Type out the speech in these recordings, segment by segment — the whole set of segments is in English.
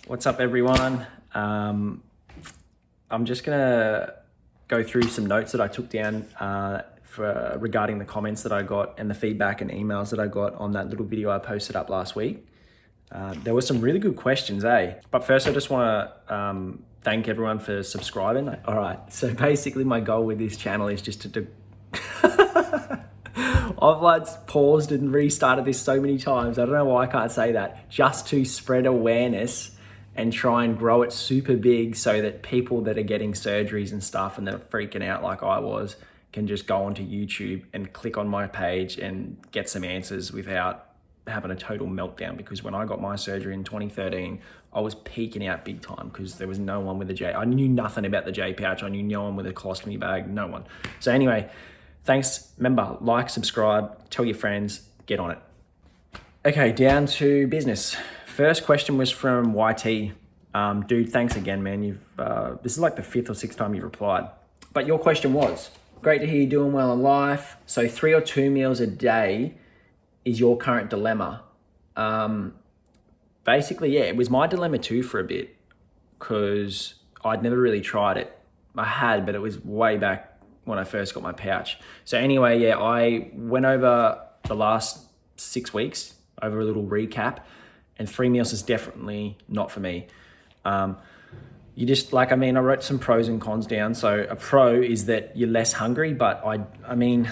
What's up, everyone? I'm just gonna go through some notes that I took down regarding the comments that I got and the feedback and emails that I got on that little video I posted up last week. There were some really good questions, eh? But first, I just want to thank everyone for subscribing. All right, so basically my goal with this channel is just to I've like paused and restarted this so many times. I don't know why I can't say that. Just to spread awareness and try and grow it super big so that people that are getting surgeries and stuff and that are freaking out like I was can just go onto YouTube and click on my page and get some answers without having a total meltdown. Because when I got my surgery in 2013, I was peaking out big time because there was no one with a J. I knew nothing about the J pouch. I knew no one with a colostomy bag, no one. So anyway, thanks. Remember, like, subscribe, tell your friends, get on it. Okay, down to business. First question was from YT. Dude, thanks again, man. This is like the 5th or 6th time you've replied. But your question was, great to hear you doing well in life. So 3 or 2 meals a day is your current dilemma. Basically, yeah, it was my dilemma too for a bit because I'd never really tried it. I had, but it was way back when I first got my pouch. So anyway, yeah, I went over the last 6 weeks over a little recap, and 3 meals is definitely not for me. You just I wrote some pros and cons down. So a pro is that you're less hungry, but I mean,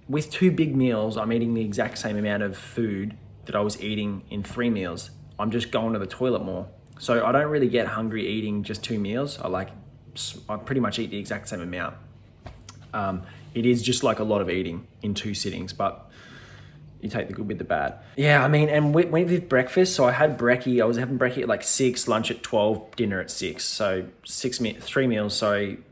with 2 big meals, I'm eating the exact same amount of food that I was eating in 3 meals. I'm just going to the toilet more. So I don't really get hungry eating just 2 meals. I pretty much eat the exact same amount. It is just like a lot of eating in 2 sittings, but you take the good with the bad. Yeah, I mean, and with breakfast, so I had brekkie. I was having brekkie at like 6, lunch at 12, dinner at 6. So 3 meals,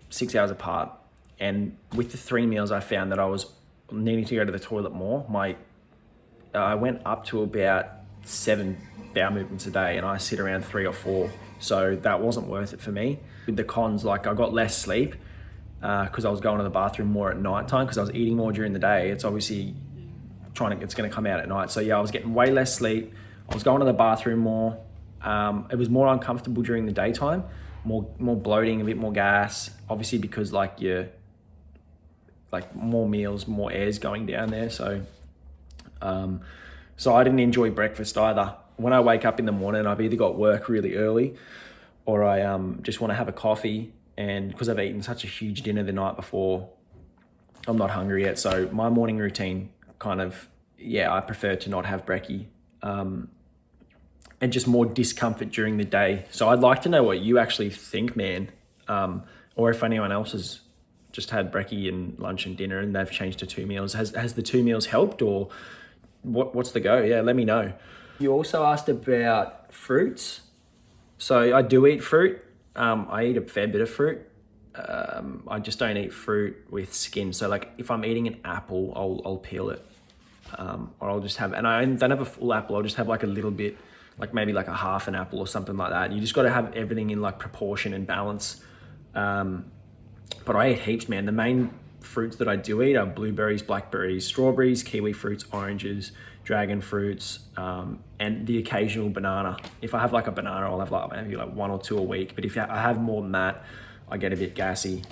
6 hours apart. And with the 3 meals, I found that I was needing to go to the toilet more. I went up to about 7 bowel movements a day, and I sit around 3 or 4. So that wasn't worth it for me. With the cons, I got less sleep because I was going to the bathroom more at night time because I was eating more during the day. It's obviously it's going to come out at night. So yeah, I was getting way less sleep. I was going to the bathroom more. It was more uncomfortable during the daytime, more bloating, a bit more gas, obviously because you're more meals, more air's going down there. So I didn't enjoy breakfast either. When I wake up in the morning, I've either got work really early or I just want to have a coffee, and because I've eaten such a huge dinner the night before, I'm not hungry yet. So my morning routine I prefer to not have brekkie and just more discomfort during the day. So I'd like to know what you actually think, man, or if anyone else has just had brekkie and lunch and dinner and they've changed to 2 meals. Has the 2 meals helped, or what's the go? Yeah, let me know. You also asked about fruits. So I do eat fruit. I eat a fair bit of fruit. I just don't eat fruit with skin. So if I'm eating an apple, I'll peel it. Or I'll just have, and I don't have a full apple, I'll just have a little bit, maybe a half an apple or something like that. You just got to have everything in proportion and balance. But I eat heaps, man. The main fruits that I do eat are blueberries, blackberries, strawberries, kiwi fruits, oranges, dragon fruits, and the occasional banana. If I have a banana, I'll have maybe 1 or 2 a week. But if I have more than that, I get a bit gassy.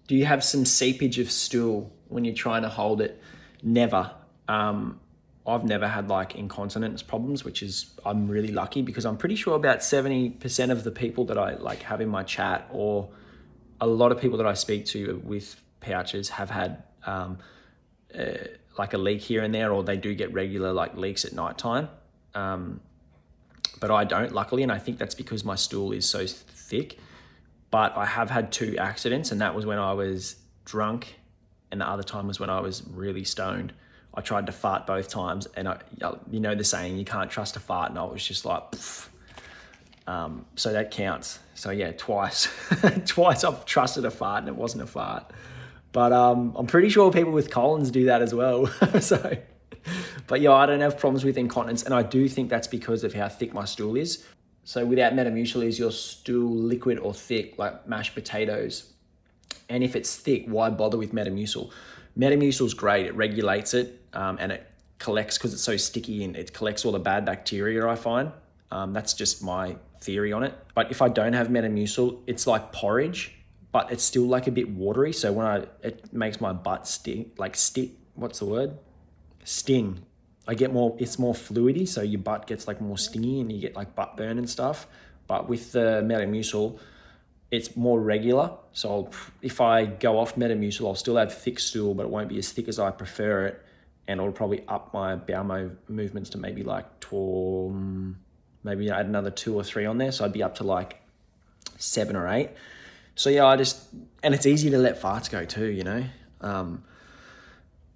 Do you have some seepage of stool when you're trying to hold it? Never. I've never had incontinence problems, which is, I'm really lucky because I'm pretty sure about 70% of the people that I have in my chat, or a lot of people that I speak to with pouches, have had a leak here and there, or they do get regular leaks at nighttime. But I don't, luckily, and I think that's because my stool is so thick. But I have had 2 accidents, and that was when I was drunk, and the other time was when I was really stoned. I tried to fart both times, and you know the saying, you can't trust a fart, and I was just pfft. So that counts. So yeah, twice. Twice I've trusted a fart and it wasn't a fart. But I'm pretty sure people with colons do that as well. But yeah, I don't have problems with incontinence, and I do think that's because of how thick my stool is. So without Metamucil, is your stool liquid or thick, like mashed potatoes? And if it's thick, why bother with Metamucil? Metamucil's great. It regulates it, and it collects, because it's so sticky, and it collects all the bad bacteria, I find. That's just my theory on it. But if I don't have Metamucil, it's like porridge, but it's still like a bit watery. So it makes my butt sting. What's the word? Sting. It's more fluidy, so your butt gets like more stingy and you get like butt burn and stuff. But with the Metamucil, it's more regular. So if I go off Metamucil, I'll still have thick stool, but it won't be as thick as I prefer it. And it'll probably up my bowel movements to maybe like maybe add another 2 or 3 on there. So I'd be up to like 7 or 8. So yeah, and it's easy to let farts go too, you know?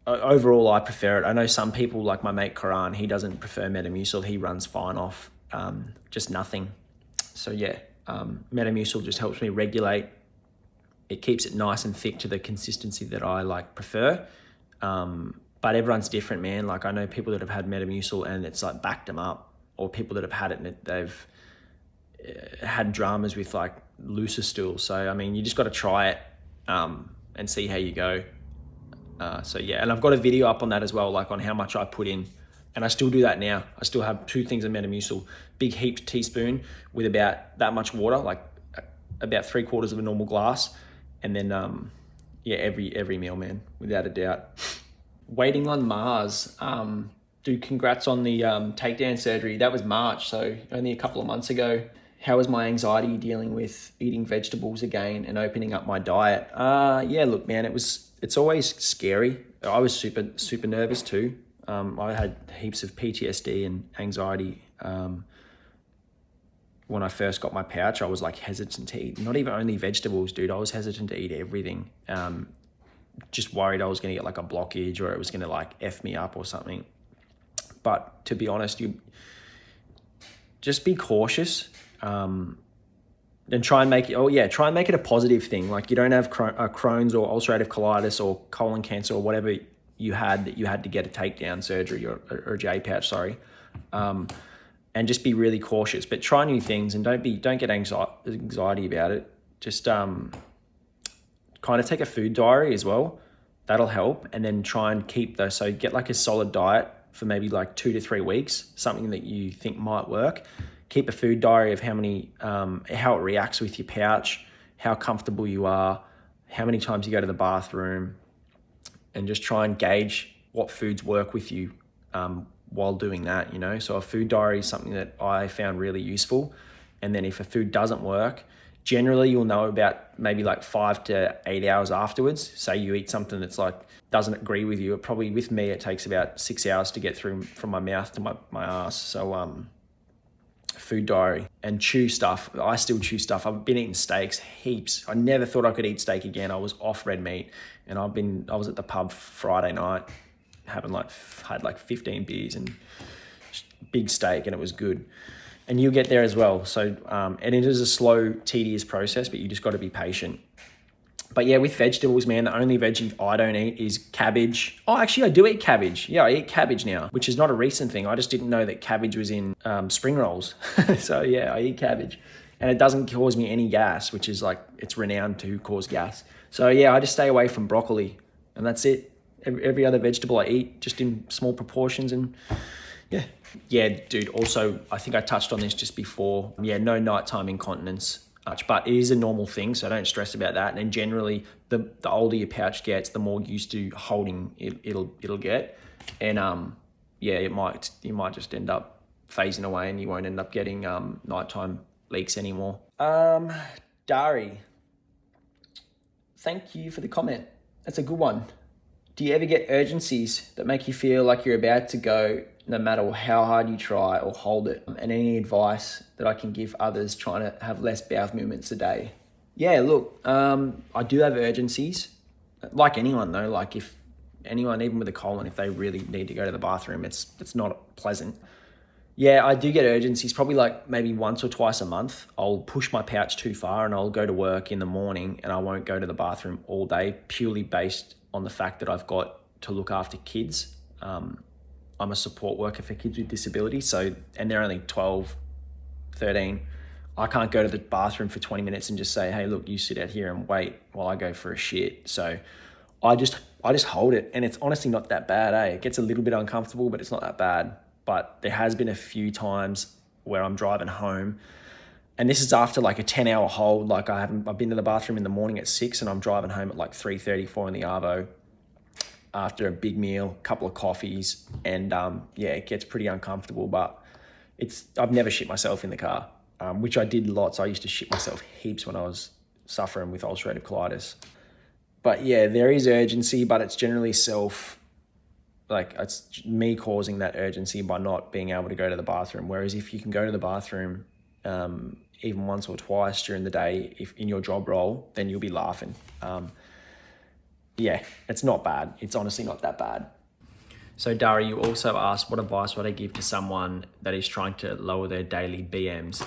Overall, I prefer it. I know some people, like my mate Karan, he doesn't prefer Metamucil. He runs fine off just nothing. So yeah, Metamucil just helps me regulate. It keeps it nice and thick to the consistency that I like prefer. But everyone's different, man. Like I know people that have had Metamucil and it's like backed them up, or people that have had it and they've had dramas with like looser stool. So, I mean, you just got to try it and see how you go. So yeah, and I've got a video up on that as well, like on how much I put in. And I still do that now. I still have 2 things of Metamucil, big heaped teaspoon with about that much water, like about 3/4 of a normal glass. And then, yeah, every meal, man, without a doubt. Waiting on Mars. Dude, congrats on the takedown surgery. That was March, so only a couple of months ago. How was my anxiety dealing with eating vegetables again and opening up my diet? Yeah, look, man, it's always scary. I was super nervous too. I had heaps of PTSD and anxiety. When I first got my pouch, I was like hesitant to eat, not even only vegetables, dude. I was hesitant to eat everything. Just worried I was going to get like a blockage or it was going to like F me up or something. But to be honest, you just be cautious. And try and make it a positive thing. Like you don't have Crohn's or ulcerative colitis or colon cancer or whatever you had that you had to get a takedown surgery or a J pouch, sorry. And just be really cautious, but try new things and don't get anxiety about it. Just kind of take a food diary as well. That'll help. And then try and keep those. So get like a solid diet for maybe like 2 to 3 weeks, something that you think might work. Keep a food diary of how it reacts with your pouch, how comfortable you are, how many times you go to the bathroom, and just try and gauge what foods work with you while doing that, you know? So a food diary is something that I found really useful. And then if a food doesn't work, generally you'll know about maybe like 5 to 8 hours afterwards. Say you eat something that's like, doesn't agree with you. Probably with me, it takes about 6 hours to get through from my mouth to my ass. So, food diary and chew stuff. I still chew stuff. I've been eating steaks heaps. I never thought I could eat steak again. I was off red meat and I was at the pub Friday night had like 15 beers and big steak and it was good. And you'll get there as well. So, and it is a slow, tedious process, but you just got to be patient. But yeah, with vegetables, man, the only veggie I don't eat is cabbage. Oh, actually, I do eat cabbage. Yeah, I eat cabbage now, which is not a recent thing. I just didn't know that cabbage was in spring rolls. So yeah, I eat cabbage. And it doesn't cause me any gas, which is like, it's renowned to cause gas. So yeah, I just stay away from broccoli and that's it. Every other vegetable I eat, just in small proportions and yeah. Yeah, dude, also, I think I touched on this just before. Yeah, no nighttime incontinence. But it is a normal thing, so don't stress about that. And generally, the older your pouch gets, the more used to holding it'll get. And yeah, you might just end up phasing away, and you won't end up getting nighttime leaks anymore. Dari, thank you for the comment. That's a good one. Do you ever get urgencies that make you feel like you're about to go, no matter how hard you try or hold it? And any advice that I can give others trying to have less bowel movements a day? Yeah, look, I do have urgencies. Like anyone though, like if anyone, even with a colon, if they really need to go to the bathroom, it's not pleasant. Yeah, I do get urgencies, probably like maybe once or twice a month. I'll push my pouch too far and I'll go to work in the morning and I won't go to the bathroom all day, purely based on the fact that I've got to look after kids. I'm a support worker for kids with disabilities, and they're only 12, 13. I can't go to the bathroom for 20 minutes and just say, hey, look, you sit out here and wait while I go for a shit. So I just hold it, and it's honestly not that bad, eh? It gets a little bit uncomfortable, but it's not that bad. But there has been a few times where I'm driving home And this is after like a 10-hour hold. Like I've been to the bathroom in the morning at 6 and I'm driving home at like 3:34 in the Arvo after a big meal, couple of coffees, and yeah, it gets pretty uncomfortable, but I've never shit myself in the car, which I did lots. I used to shit myself heaps when I was suffering with ulcerative colitis. But yeah, there is urgency, but it's generally it's me causing that urgency by not being able to go to the bathroom. Whereas if you can go to the bathroom even once or twice during the day, if in your job role, then you'll be laughing. Yeah, it's not bad. It's honestly not that bad. So Dari, you also asked what advice would I give to someone that is trying to lower their daily BMs?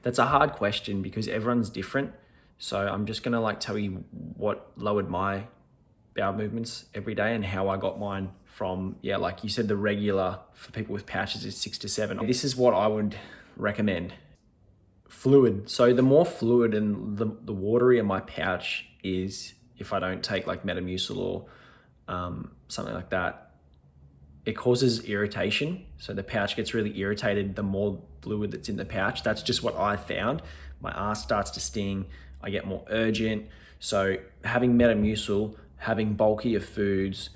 That's a hard question because everyone's different. So I'm just gonna like tell you what lowered my bowel movements every day and how I got mine from, yeah, like you said, the regular for people with pouches is 6 to 7. This is what I would recommend. Fluid. So the more fluid and the waterier my pouch is, if I don't take like Metamucil or something like that, it causes irritation. So the pouch gets really irritated the more fluid that's in the pouch. That's just what I found. My ass starts to sting. I get more urgent. So having Metamucil, having bulkier foods,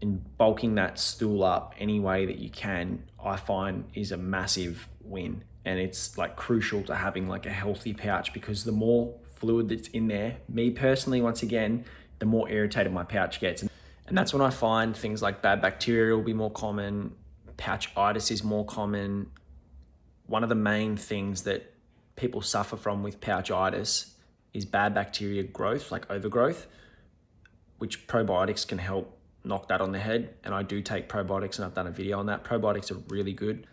and bulking that stool up any way that you can, I find is a massive win. And it's like crucial to having like a healthy pouch, because the more fluid that's in there, me personally, once again, the more irritated my pouch gets. And that's when I find things like bad bacteria will be more common, pouchitis is more common. One of the main things that people suffer from with pouchitis is bad bacteria growth, like overgrowth, which probiotics can help knock that on the head. And I do take probiotics and I've done a video on that. Probiotics are really good.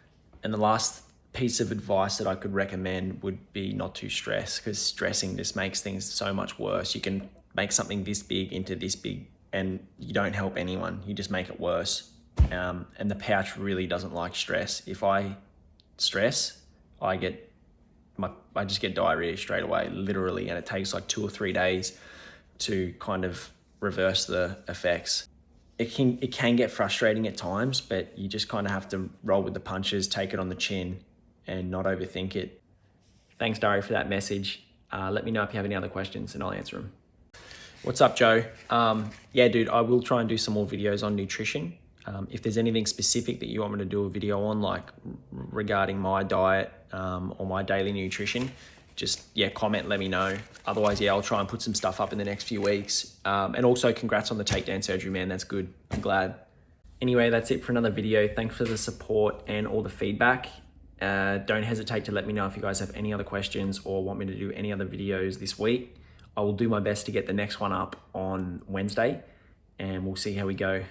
And the last piece of advice that I could recommend would be not to stress, because stressing just makes things so much worse. You can make something this big into this big and you don't help anyone, you just make it worse. And the pouch really doesn't like stress. If I stress, I just get diarrhea straight away, literally, and it takes like 2 or 3 days to kind of reverse the effects. It can get frustrating at times, but you just kind of have to roll with the punches, take it on the chin, and not overthink it. Thanks, Dari, for that message. Let me know if you have any other questions and I'll answer them. What's up, Joe? Yeah, dude, I will try and do some more videos on nutrition. If there's anything specific that you want me to do a video on, like regarding my diet or my daily nutrition, just, yeah, comment, let me know. Otherwise, yeah, I'll try and put some stuff up in the next few weeks. And also congrats on the takedown surgery, man. That's good. I'm glad. Anyway, that's it for another video. Thanks for the support and all the feedback. Don't hesitate to let me know if you guys have any other questions or want me to do any other videos this week. I will do my best to get the next one up on Wednesday and we'll see how we go.